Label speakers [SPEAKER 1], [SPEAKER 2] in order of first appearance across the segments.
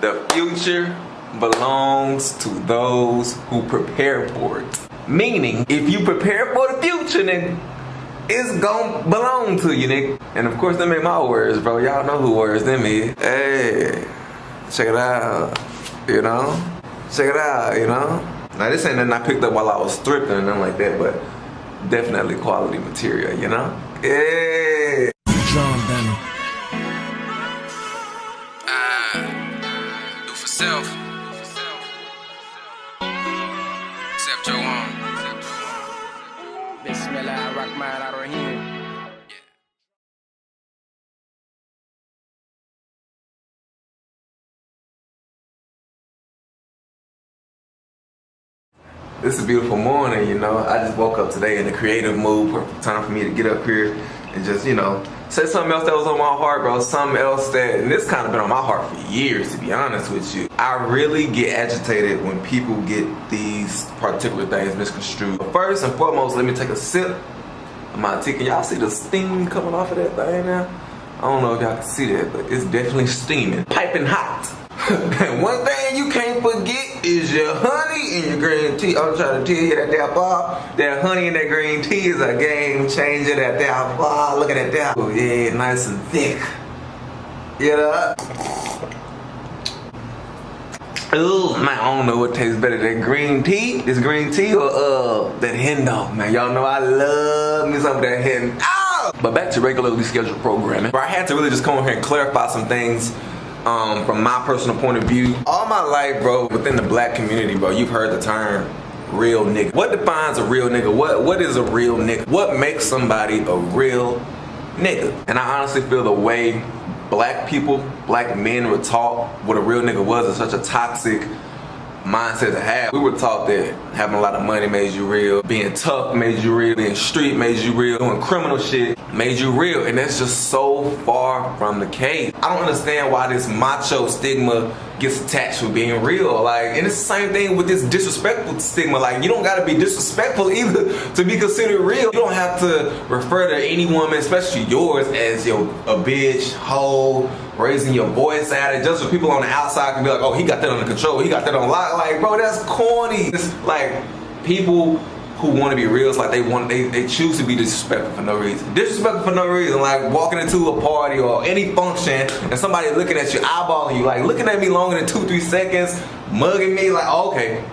[SPEAKER 1] The future belongs to those who prepare for it. Meaning, if you prepare for the future, nigga, it's gonna belong to you, nigga. And of course, them ain't my words, bro. Y'all know who words them is. Hey, check it out, you know? Check it out, you know? Now, this ain't nothing I picked up while I was thrifting and nothing like that, but definitely quality material, you know? Yeah.
[SPEAKER 2] John Benny.
[SPEAKER 3] Do for self. Except your own. Bismillah, Rahman Ar-Rahim.
[SPEAKER 1] This is a beautiful morning, you know. I just woke up today in a creative mood. Perfect time for me to get up here and just, you know, say something else that was on my heart, bro. Something else that, and this kind of been on my heart for years, to be honest with you. I really get agitated when people get these particular things misconstrued. First and foremost, let me take a sip of my tea. Can y'all see the steam coming off of that thing now? I don't know if y'all can see that, but it's definitely steaming. Piping hot. And one thing you can't forget is your honey in your green tea. I'm trying to tell you that honey in that green tea is a game changer. Look at that. Oh yeah, nice and thick. You know? Ooh, man, I don't know what tastes better, that green tea, this green tea, or that hen dog, man. Y'all know I love me some of that hen dog. But back to regularly scheduled programming. I had to really just come over here and clarify some things from my personal point of view. All my life, bro, within the black community, bro, you've heard the term real nigga. What defines a real nigga? What is a real nigga? What makes somebody a real nigga? And I honestly feel the way black people, black men were taught what a real nigga was is such a toxic mindset to have. We were taught that having a lot of money made you real, being tough made you real, being street made you real, doing criminal shit made you real, and that's just so far from the case. I don't understand why this macho stigma gets attached with being real. Like, and it's the same thing with this disrespectful stigma. Like, you don't gotta be disrespectful either to be considered real. You don't have to refer to any woman, especially yours, as a bitch, hoe, raising your voice at it, just so people on the outside can be like, oh, he got that under control, he got that on lock. Like, bro, that's corny. It's like people who want to be real, it's like they choose to be disrespectful for no reason. Disrespectful for no reason, like walking into a party or any function and somebody looking at you, eyeballing you, like looking at me longer than 2-3 seconds, mugging me, like, oh, okay,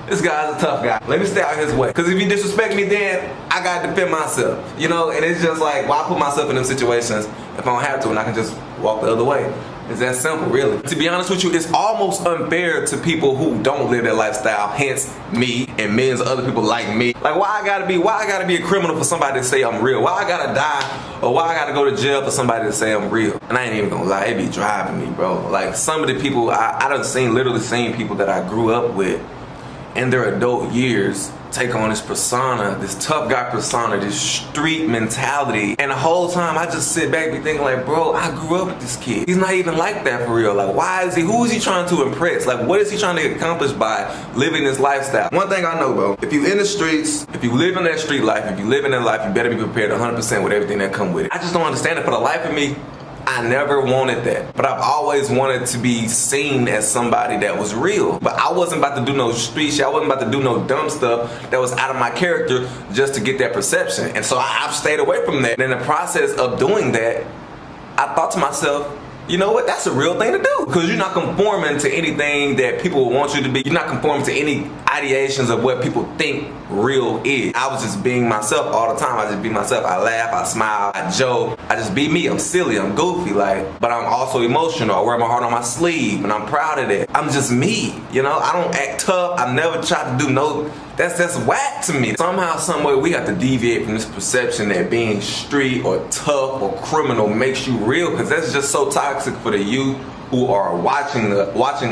[SPEAKER 1] this guy's a tough guy. Let me stay out his way. Because if you disrespect me, then I gotta defend myself, you know? And it's just like, why put myself in them situations if I don't have to and I can just walk the other way? It's that simple, really. To be honest with you, it's almost unfair to people who don't live that lifestyle, hence me and millions of other people like me. Like, why I gotta be a criminal for somebody to say I'm real? Why I gotta die, or why I gotta go to jail for somebody to say I'm real? And I ain't even gonna lie, it be driving me, bro. Like, some of the people, I done literally seen people that I grew up with in their adult years take on this persona, this tough guy persona, this street mentality. And the whole time I just sit back and be thinking like, bro, I grew up with this kid. He's not even like that for real. Like, who is he trying to impress? Like, what is he trying to accomplish by living this lifestyle? One thing I know, bro, if you in the streets, if you live in that street life, if you live in that life, you better be prepared 100% with everything that come with it. I just don't understand it. For the life of me, I never wanted that, but I've always wanted to be seen as somebody that was real. But I wasn't about to do no street shit. I wasn't about to do no dumb stuff that was out of my character just to get that perception. And so I've stayed away from that. And in the process of doing that, I thought to myself, you know what, that's a real thing to do. Because you're not conforming to anything that people want you to be. You're not conforming to any ideations of what people think real is. I was just being myself all the time. I just be myself. I laugh, I smile, I joke. I just be me. I'm silly, I'm goofy, like, but I'm also emotional. I wear my heart on my sleeve and I'm proud of that. I'm just me, you know? I don't act tough. I never try to do no, that's whack to me. Somehow, someway, we have to deviate from this perception that being street or tough or criminal makes you real, because that's just so toxic for the youth who are watching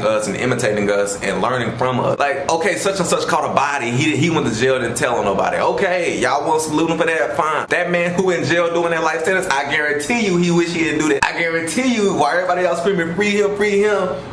[SPEAKER 1] us and imitating us and learning from us. Like, okay, such and such caught a body. He went to jail, didn't tell on nobody. Okay, y'all want to salute him for that? Fine. That man who in jail doing that life sentence, I guarantee you he wish he didn't do that. I guarantee you, while everybody else screaming free him,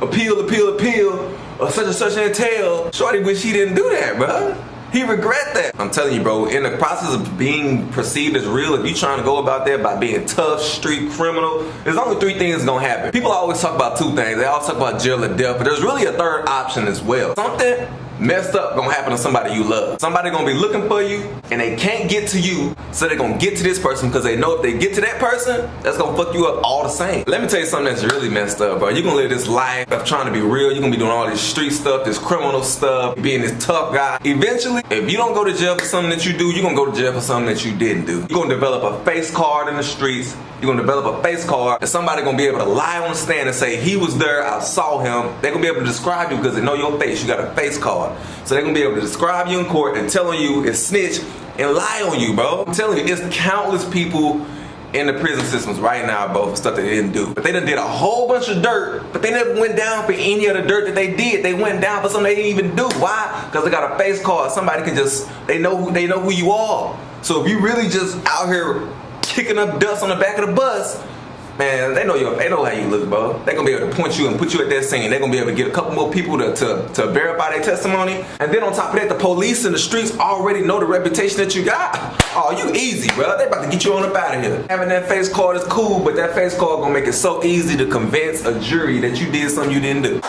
[SPEAKER 1] appeal, or such and such entail, shorty wish he didn't do that, bro. He regret that. I'm telling you, bro, in the process of being perceived as real, if you trying to go about that by being tough, street criminal, there's only 3 things gonna happen. People always talk about 2 things. They always talk about jail or death, but there's really a 3rd option as well. Something messed up gonna happen to somebody you love. Somebody gonna be looking for you and they can't get to you, so they're gonna get to this person because they know if they get to that person, that's gonna fuck you up all the same. Let me tell you something that's really messed up, bro. You're gonna live this life of trying to be real. You're gonna be doing all this street stuff, this criminal stuff, being this tough guy. Eventually, if you don't go to jail for something that you do, you're gonna go to jail for something that you didn't do. You're gonna develop a face card in the streets. You're gonna develop a face card and somebody gonna be able to lie on the stand and say, he was there, I saw him. They're gonna be able to describe you because they know your face. You got a face card. So they're gonna be able to describe you in court and telling you it's snitch and lie on you, bro. I'm telling you, it's countless people in the prison systems right now, bro, for stuff that they didn't do. But they done did a whole bunch of dirt, but they never went down for any of the dirt that they did. They went down for something they didn't even do. Why? Because they got a face card. Somebody can just, they know who you are. So if you really just out here kicking up dust on the back of the bus, man, they know how you look, bro. They're gonna be able to point you and put you at that scene. They're gonna be able to get a couple more people to verify their testimony. And then on top of that, the police in the streets already know the reputation that you got. Oh, you easy, bro. They about to get you on up out of here. Having that face card is cool, but that face card gonna make it so easy to convince a jury that you did something you didn't do.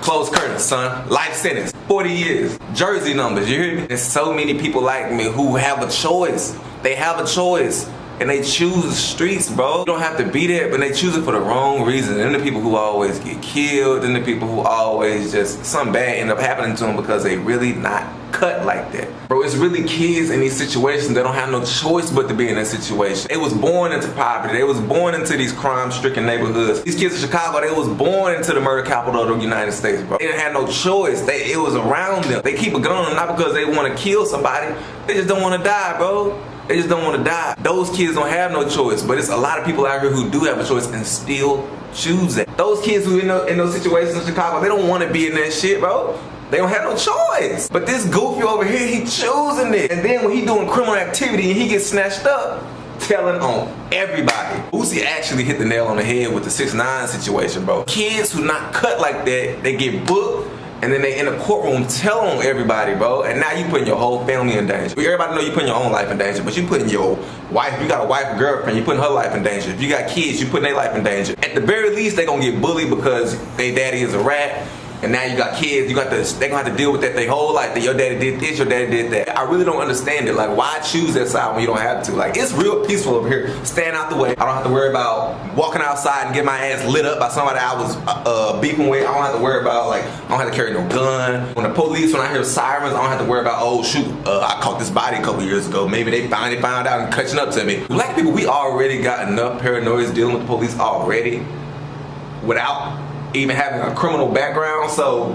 [SPEAKER 1] Close curtains, son. Life sentence. 40 years. Jersey numbers, you hear me? There's so many people like me who have a choice. They have a choice. And they choose the streets, bro. You don't have to be there, but they choose it for the wrong reason. And the people who always get killed, and the people who always just, something bad end up happening to them because they really not cut like that. Bro, it's really kids in these situations that don't have no choice but to be in that situation. They was born into poverty. They was born into these crime-stricken neighborhoods. These kids in Chicago, they was born into the murder capital of the United States, bro. They didn't have no choice. It was around them. They keep a gun on them not because they want to kill somebody. They just don't want to die, bro. They just don't want to die. Those kids don't have no choice, but it's a lot of people out here who do have a choice and still choose it. Those kids who in those situations in Chicago, they don't want to be in that shit, bro. They don't have no choice. But this goofy over here, he choosing it. And then when he doing criminal activity and he gets snatched up, telling on everybody. Boosie actually hit the nail on the head with the 6ix9ine situation, bro. Kids who not cut like that, they get booked. And then they in a courtroom telling on everybody, bro. And now you putting your whole family in danger. Everybody know you putting your own life in danger, but you putting your wife, if you got a wife or girlfriend, you putting her life in danger. If you got kids, you putting their life in danger. At the very least, they gonna get bullied because their daddy is a rat. And now you got kids, they gonna have to deal with that their whole life, that your daddy did this, your daddy did that. I really don't understand it. Like, why choose that side when you don't have to? Like, it's real peaceful over here. Stand out the way. I don't have to worry about walking outside and get my ass lit up by somebody I was beefing with. I don't have to worry about, like, I don't have to carry no gun. When the police, when I hear sirens, I don't have to worry about, oh shoot, I caught this body a couple years ago. Maybe they finally found out and catching up to me. Black people, we already got enough paranoia dealing with the police already without even having a criminal background, so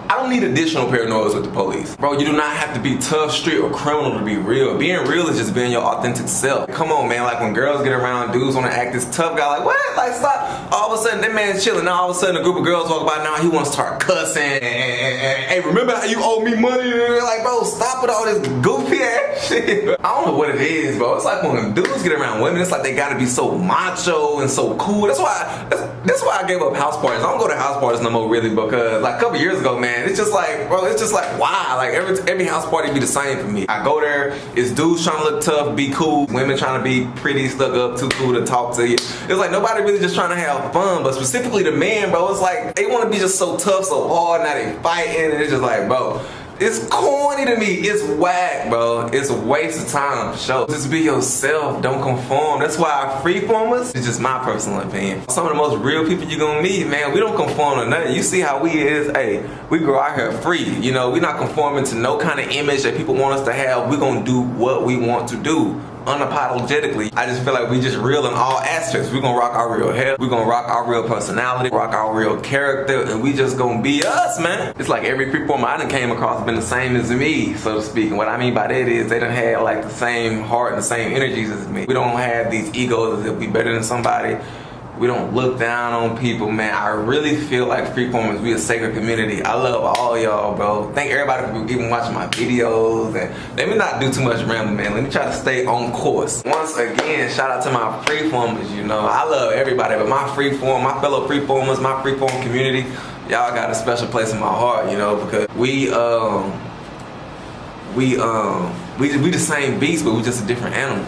[SPEAKER 1] I don't need additional paranoia with the police. Bro, you do not have to be tough, street, or criminal to be real. Being real is just being your authentic self. Come on, man, like when girls get around, dudes wanna act this tough guy, like, what? Like, stop. All of a sudden, that man's chilling. Now all of a sudden, a group of girls walk by, now he wanna start cussing, and hey, remember how you owe me money? Like, bro, stop with all this goofy ass shit. I don't know what it is, bro. It's like when dudes get around women, it's like they gotta be so macho and so cool. That's why I gave up house parties. I don't go to house parties no more, really, because like a couple years ago, man, it's just like, bro, it's just like, why? Like every house party be the same for me. I go there, it's dudes trying to look tough, be cool, women trying to be pretty, stuck up, too cool to talk to you. It's like nobody really just trying to have fun, but specifically the men, bro, it's like they want to be just so tough, so hard, now they fighting, and it's just like, bro, it's corny to me. It's whack, bro. It's a waste of time, for sure. Just be yourself. Don't conform. That's why Freeformers, it's just my personal opinion. Some of the most real people you're gonna meet, man, we don't conform to nothing. You see how we is, hey, we grow out here free. You know, we're not conforming to no kind of image that people want us to have. We're gonna do what we want to do. Unapologetically. I just feel like we just real in all aspects. We're gonna rock our real hair, we're gonna rock our real personality, rock our real character, and we just gonna be us, man. It's like every Freeformer I done came across been the same as me, so to speak. And what I mean by that is they done had like the same heart and the same energies as me. We don't have these egos as if we better than somebody. We don't look down on people, man. I really feel like Freeformers, we a sacred community. I love all y'all, bro. Thank everybody for even watching my videos. And let me not do too much rambling, man. Let me try to stay on course. Once again, shout out to my Freeformers, you know. I love everybody, but my fellow Freeformers, my Freeform community, y'all got a special place in my heart, you know, because we we the same beast, but we just a different animal.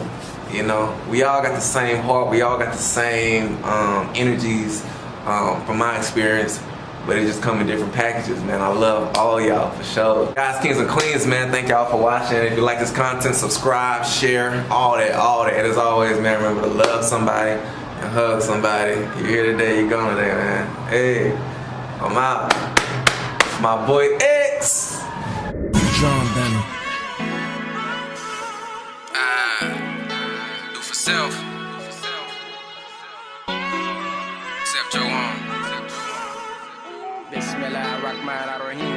[SPEAKER 1] You know, we all got the same heart, we all got the same energies from my experience, but it just come in different packages, man. I love all y'all for sure. Guys, kings and queens, man, thank y'all for watching. If you like this content, subscribe, share, all that. And as always, man, remember to love somebody and hug somebody. You're here today, you're gone today, man. Hey, I'm out. It's my boy X.
[SPEAKER 2] John Benny.
[SPEAKER 3] Do for self. Except your own. Bismillah, rock mine out of here.